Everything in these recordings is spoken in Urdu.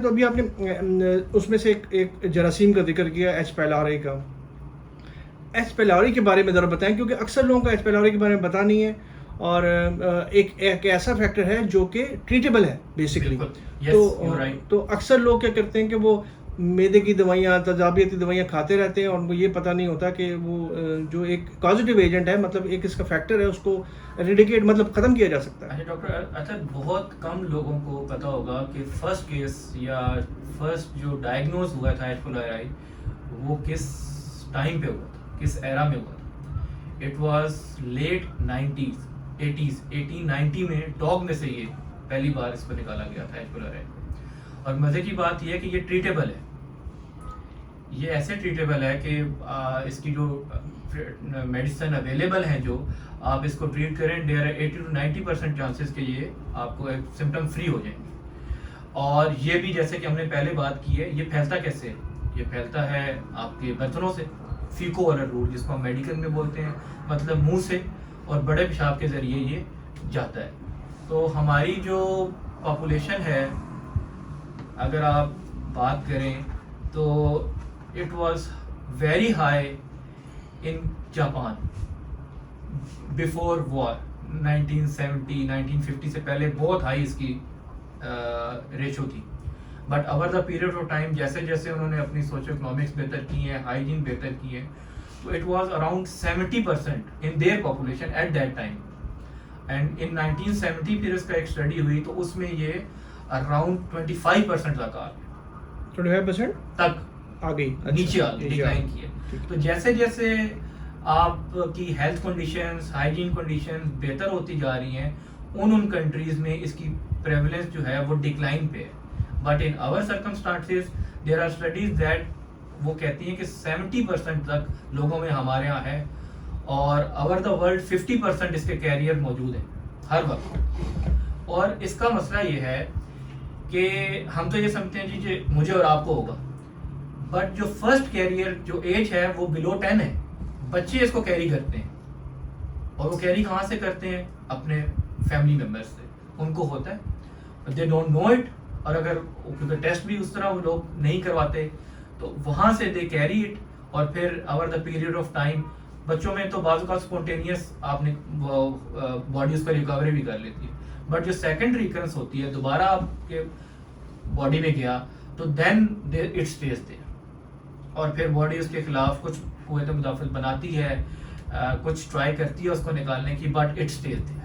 تو ابھی آپ نے اس میں سے ایک جراثیم کا ذکر کیا، ایچ پیلوری کا. ایچ پیلوری کے بارے میں ذرا بتائیں، کیونکہ اکثر لوگوں کا ایچ پیلوری کے بارے میں پتہ نہیں ہے، اور ایک ایسا فیکٹر ہے جو کہ ٹریٹیبل ہے بیسیکلی. تو اکثر لوگ کیا کرتے ہیں کہ وہ معدے کی دوائیاں، تذابیتی دوائیاں کھاتے رہتے ہیں، اور ان کو یہ پتہ نہیں ہوتا کہ وہ جو ایک پازیٹیو ایجنٹ ہے، مطلب ایک اس کا فیکٹر ہے، اس کو ریڈیکیٹ مطلب ختم کیا جا سکتا ہے. ڈاکٹر اچھا، بہت کم لوگوں کو پتا ہوگا کہ فرسٹ کیس یا فرسٹ جو ڈائگنوز ہوا تھا ایچ پیلوری وہ کس ٹائم پہ ہوا تھا، کس ایرا میں ہوا تھا. اٹ واز لیٹ 1890 میں ڈاگ میں سے یہ پہلی بار اس کو نکالا گیا تھا ایچ پیلوری. اور مزے کی بات یہ ہے کہ یہ ٹریٹیبل ہے. یہ ایسے ٹریٹیبل ہے کہ اس کی جو میڈیسن اویلیبل ہیں، جو آپ اس کو ٹریٹ کریں، دیر آر 80 to 90% چانسز کہ یہ آپ کو ایک سمٹم فری ہو جائیں گے. اور یہ بھی جیسے کہ ہم نے پہلے بات کی ہے، یہ پھیلتا کیسے ہے؟ یہ پھیلتا ہے آپ کے برتنوں سے، فیکو اورل روٹ جس کو ہم میڈیکل میں بولتے ہیں، مطلب منہ سے اور بڑے پیشاب کے ذریعے یہ جاتا ہے. تو ہماری جو پاپولیشن ہے، اگر آپ بات کریں تو it was very high in Japan before war. 1970 1950 سے پہلے بہت ہائی اس کی ریشو تھی. But over the period of time جیسے جیسے انہوں نے اپنی سوشو اکنامکس بہتر کی ہیں، ہائیجین بہتر کی ہے، تو it was around 70% in their population at that time. And in 1970 پھر اس کا ایک اسٹڈی ہوئی تو اس میں یہ اراؤنڈ 25% تک آ گئی، 25% تک آ گئی، نیچے آ گئی، ڈکلائن کی ہے. تو جیسے جیسے آپ کی ہیلتھ کنڈیشنز، ہائیجین کنڈیشنز بہتر ہوتی جا رہی ہیں، ان کنٹریز میں اس کی پریولنس جو ہے وہ ڈکلائن پہ ہے. But in our circumstances there are studies that وہ کہتی ہیں کہ 70% تک لوگوں میں ہمارے یہاں ہے، اور اوور دا ورلڈ 50% اس کے کیریئر موجود ہیں ہر وقت. اور اس کا مسئلہ یہ ہے کہ ہم تو یہ سمجھتے ہیں جی کہ مجھے اور آپ کو ہوگا، بٹ جو فرسٹ کیریئر جو ایج ہے وہ بلو 10 ہے. بچے اس کو کیری کرتے ہیں، اور وہ کیری کہاں سے کرتے ہیں؟ اپنے فیملی ممبر سے. ان کو ہوتا ہے، دے ڈونٹ نو اٹ. اور اگر کیونکہ ٹیسٹ بھی اس طرح وہ لوگ نہیں کرواتے، تو وہاں سے دے کیری اٹ. اور پھر over the period of time بچوں میں تو بعض اوقات اسپونٹینیس آپ نے باڈی اس پہ ریکوری بھی کر لیتی ہے. بٹ جو سیکنڈ ریکرنس ہوتی ہے، دوبارہ آپ کے باڈی میں گیا تو دین اٹ اسٹیز دیر. اور پھر باڈی اس کے خلاف کچھ قوت مدافعت بناتی ہے، کچھ ٹرائی کرتی ہے اس کو نکالنے کی، بٹ اٹ اسٹیز دیر.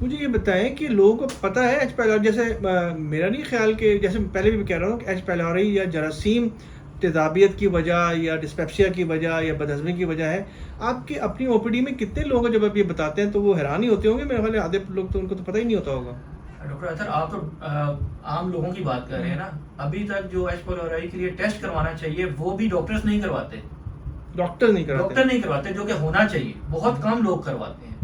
مجھے یہ بتائیں کہ لوگوں کو پتہ ہے ایچ پیلوری، جیسے میرا نہیں خیال کہ جیسے پہلے بھی کہہ رہا ہوں کہ ایچ پیلوری یا جراثیم تیزابیت کی وجہ یا ڈسپیپسیا کی وجہ یا بدہضمی کی وجہ ہے. آپ کے اپنی او پی ڈی میں کتنے لوگ ہیں جب آپ یہ بتاتے ہیں تو وہ حیران ہی ہوتے ہوں گے؟ میرے خیال آدھے لوگ تو ان کو تو پتہ ہی نہیں ہوتا ہوگا. ڈاکٹر اطہر، آپ تو عام لوگوں کی بات کر رہے ہیں نا. ابھی تک جو ایچ پیلوری کے لیے ٹیسٹ کروانا چاہیے وہ بھی ڈاکٹرز نہیں کرواتے. ڈاکٹر نہیں کرواتے، جو کہ ہونا چاہیے. بہت کم لوگ کرواتے ہیں.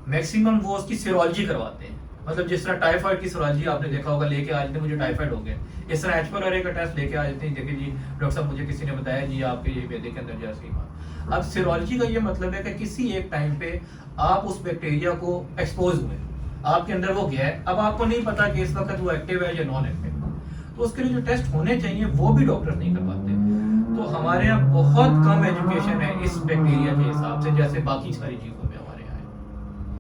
میکسیمم وہ اس کی سیرولوجی کرواتے ہیں. مطلب جس طرح ٹائیفائڈ کی سیرولوجی آپ نے دیکھا ہوگا، لے کے آ جاتے ہیں مجھے ٹائیفائڈ ہو گیا، اس طرح ایچ پیلوری کا ٹیسٹ لے کے آ جاتے ہیں، دیکھیں جی ڈاکٹر صاحب مجھے کسی نے بتایا جی آپ کے یہ معدے کے اندر جراثیم ہے. اب سیرولوجی کا یہ مطلب ہے کہ کسی ایک ٹائم پہ آپ اس بیکٹیریا کو ایکسپوز ہوئے، آپ کے اندر وہ گیا ہے، اب آپ کو نہیں پتا کہ اس وقت وہ ایکٹیو ہے یا نان ایکٹیو. تو اس کے لیے جو ٹیسٹ ہونے چاہیے وہ بھی ڈاکٹر نہیں کرواتے. تو ہمارے یہاں بہت کم ایجوکیشن ہے اس بیکٹیریا کے حساب سے، جیسے باقی ساری چیزوں